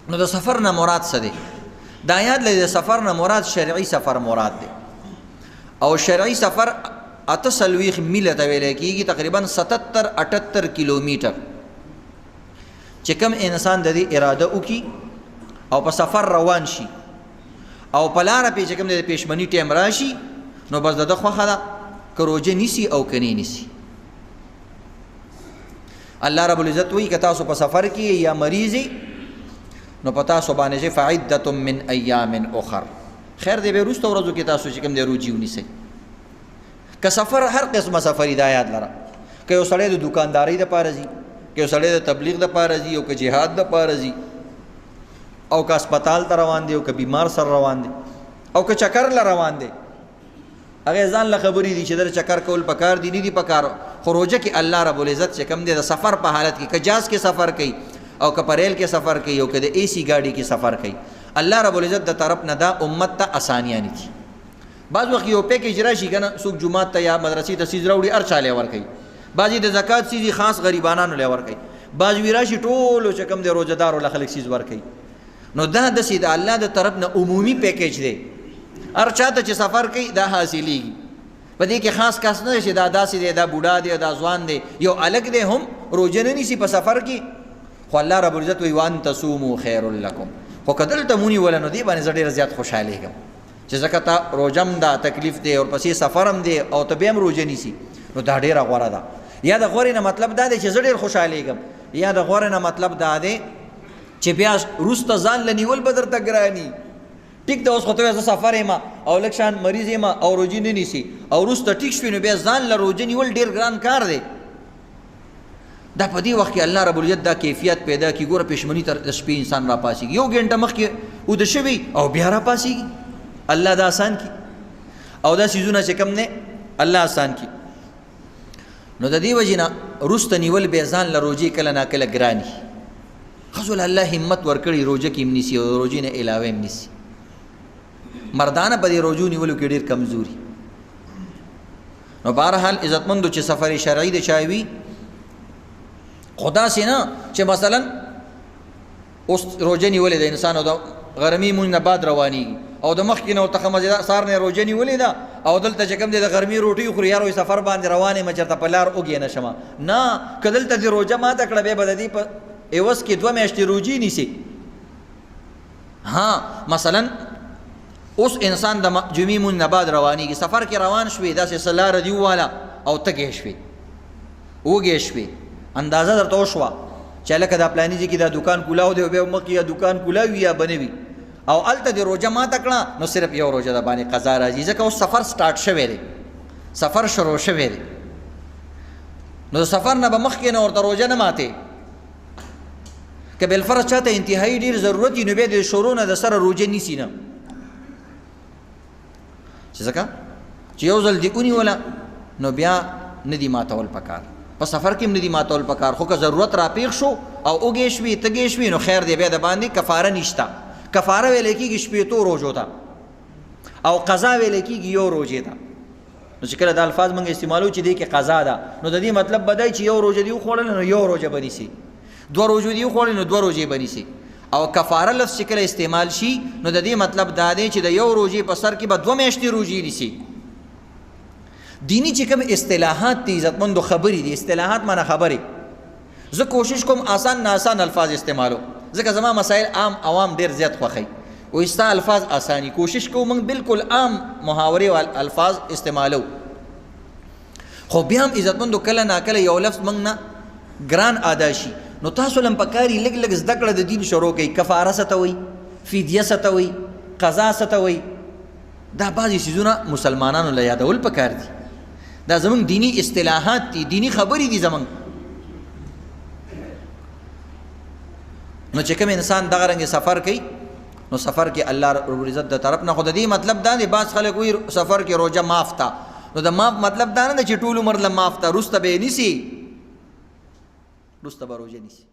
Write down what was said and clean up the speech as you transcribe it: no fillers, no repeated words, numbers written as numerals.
نو د سفر نه مراد څه دی؟ دا یاد لرئ د سفر نه مراد شرعي سفر مراد دی، او شرعي سفر 48 میله ته ویل کېږي، تقریبا 77-78 کیلومیټر. چې کوم انسان د دې اراده وکړي او په سفر روان شي او په لاره پې چې کوم د پېشمني ټایم راشي، نو بس د ده خوښه ده که روژه نیسي او که نه نیسي. الله رب العزت وایي که تاسو په سفر کې یا مریض نو په تاسو باندې چې فعدة من ایام اخر، خیر دی به وروسته ورځو کې تاسو چې کوم دی روجي ونیسئ. که سفر هر قسمه سفر دا یاد لره، که یو سړی د دکاندارۍ دپاره ځي، که یو سړی د تبلیغ دپاره ځي، او که جهاد دپاره ځي، او که اسپتال ته روان دی، او که بیمار سره روان دی، او که چکر له روان دی، هغې ځان له خبرې دي چې د چکر کول پکار دي نه دي پکار. خو روژه کې الله رب العزت چې کوم دی د سفر په حالت کې که جاز کې سفر کوي او که په ریل کې سفر کوي او که د اے سی ګاډي کې سفر کوي، الله رب العزت د طرف نه دا امت ته اسانیانې دي. بعض وخت یو پیکیج راشي که نه، څوک جومات ته یا مدرسې ته څیز راوړي هر چا لی ورکوي، بعضې د زکات څیز خاص غریبانانو لی ورکوي، بعض وی راشي ټولو چې کوم دی روژهدارو له خلک څیز ورکوي. نو دا داسې د الله د طرف نه عمومي پیکیج دی، هر چا ته چې سفر کوي دا حاصلېږي. په دې کې خاص کس نه دی چې دا داسې دی، دا بوډا دی، دا ځوان دی، یو الګ دی هم روژه نه نیسي په سفر کې. خو الله رب العزت وایي وان تصوموا خیر لکم. خو که دلته ونیوله نو دې باندې زه ډېره زیات خوشحالېږم چې ځکه تا روژه هم ده، تکلیف دی، ورپسې سفر هم دی، او ته بیا هم روژه نیسي، نو دا ډېره غوره ده. یا د غورې نه مطلب دا دی چې زه ډېر خوشحالېږم، یا د غورې نه مطلب دا دی چې بیا وروسته ځان له نیول به درته ګراني. ټیک ده اوس خو ته زه سفر یم او لږ شان مریض یم او روژې نه نیسي، او وروسته ټیک شوي نو بیا ځان له روژه نیول ډېر ګران کار دی. دا په دې وخت کې الله رب العزت دا کیفیت پیدا کړي. ګوره پېشمني ته د شپې انسان را پاسېږي، یو ګنټه مخکې اوده شوي او بیا را پاسېږي. الله دا آسان کړي او دا څیزونه چې کوم دی الله آسان کړي. نو د دې وجې نه وروسته نیول بیا ځان له روژې کله ناکله ګراني. ښځو له الله همت ورکړي روژه کې هم نیسي او روژې نه علاوه هم نیسي. مردانه په دې روژو نیولو کې ډېر کمزوري. نو بهرحال عزتمندو چې سفر شرعي د چا وي، خو داسې نه چې مثلا اوس روژه نیولې ده انسان او د غرمې مونځ نه بعد روانېږي او د مخکې نه ورته ښه مزېدار سهار نه روژه نیولې ده او دلته چې کوم دی د غرمې روټۍ خوري، یار وایي سفر باندې روان یم چېرته په لار وږې نه شمه. نه، که دلته دې روژه ماته کړه بیا به د دې په عوض کې 2 میاشتې روژې نیسي. ها مثلا اوس انسان د جمعې مونځ نه بعد روانېږي، سفر کې روان شوې، داسې څه لاره دې وواله او تږې شوې، وږې شوې، اندازه درته وشوه چې لکه دا پلاني ځای کې دا دکان کولاو دی او بیا مخکې یا دکان کولاو وي یا به نه وي، او هلته دې روژه ماته کړه، نو صرف یو روژه د باندې قضا راځي، ځکه اوس سفر سټارټ شوی دی، سفر شروع شوی دی. نو د سفر نه به مخکې نه ورته روژه نه ماتې. که بالفرض چاته انتهایی ډېر ضرورت وي نو بیا د شروع نه د سره روژه نیسي نه، چې ځکه چې یو ځل دې ونیوله نو بیا نه دي ماتول پکار. په سفر کې هم نه دي ماتول پکار، خو که ضرورت راپېښ شو او اوږې شوي تږې شوي نو خیر دی، بیا د باندې کفاره نشته. کفاره ویلی کېږي 8 روژو ته او قضا ویلی کېږي 1 روژې ته. نو چې کله دا الفاظ موږ استعمالو چې دې کې قضا ده، نو د دې مطلب به دی چې 1 روژه دې وخوړله نو 1 روژه به نیسي، 2 روژې دې وخوړلې نو 2 روژې به نیسي. او کفاره لفظ چې کله استعمال شي نو د دې مطلب دا دی چې د 1 روژې په سر کې به 2 میاشتې روژې نیسي. دینی چې کوم اصطلاحات دي عزتمندو خبرې دي، اصطلاحات معنی خبرې. زه کوشش کوم آسان نه آسان الفاظ استعمالو، ځکه زما مسائل عام عوام ډېر زیات خوښوي، او ستا الفاظ آسانی کوشش کوو موږ بالکل عام محاورې او الفاظ استعمالو. خو بیا هم عزتمندو کله ناکله یو لفظ موږ نه ګران ادا شي، نو تاسو لم پکاري لږ لږ زده کړه د دین شروع کوي. کفاره څه ته وایي، فدیه څه ته وایي، قضا څه ته وایي، دا بعضې څیزونه مسلمانانو له یادول پکار دي. دا زمونږ دینی اصطلاحات دي، دینی خبرې دي زمونږ. نو چې کوم انسان دغه رنګې سفر کوي نو سفر کې الله رب العزت د طرف نه، خو د دې مطلب دا دی بعض خلک وایي سفر کې روژه معاف ته، نو د معاف مطلب دا نه دی چې ټول عمر له معاف ته، وروسته به یې نیسي، وروسته به روژه نیسي.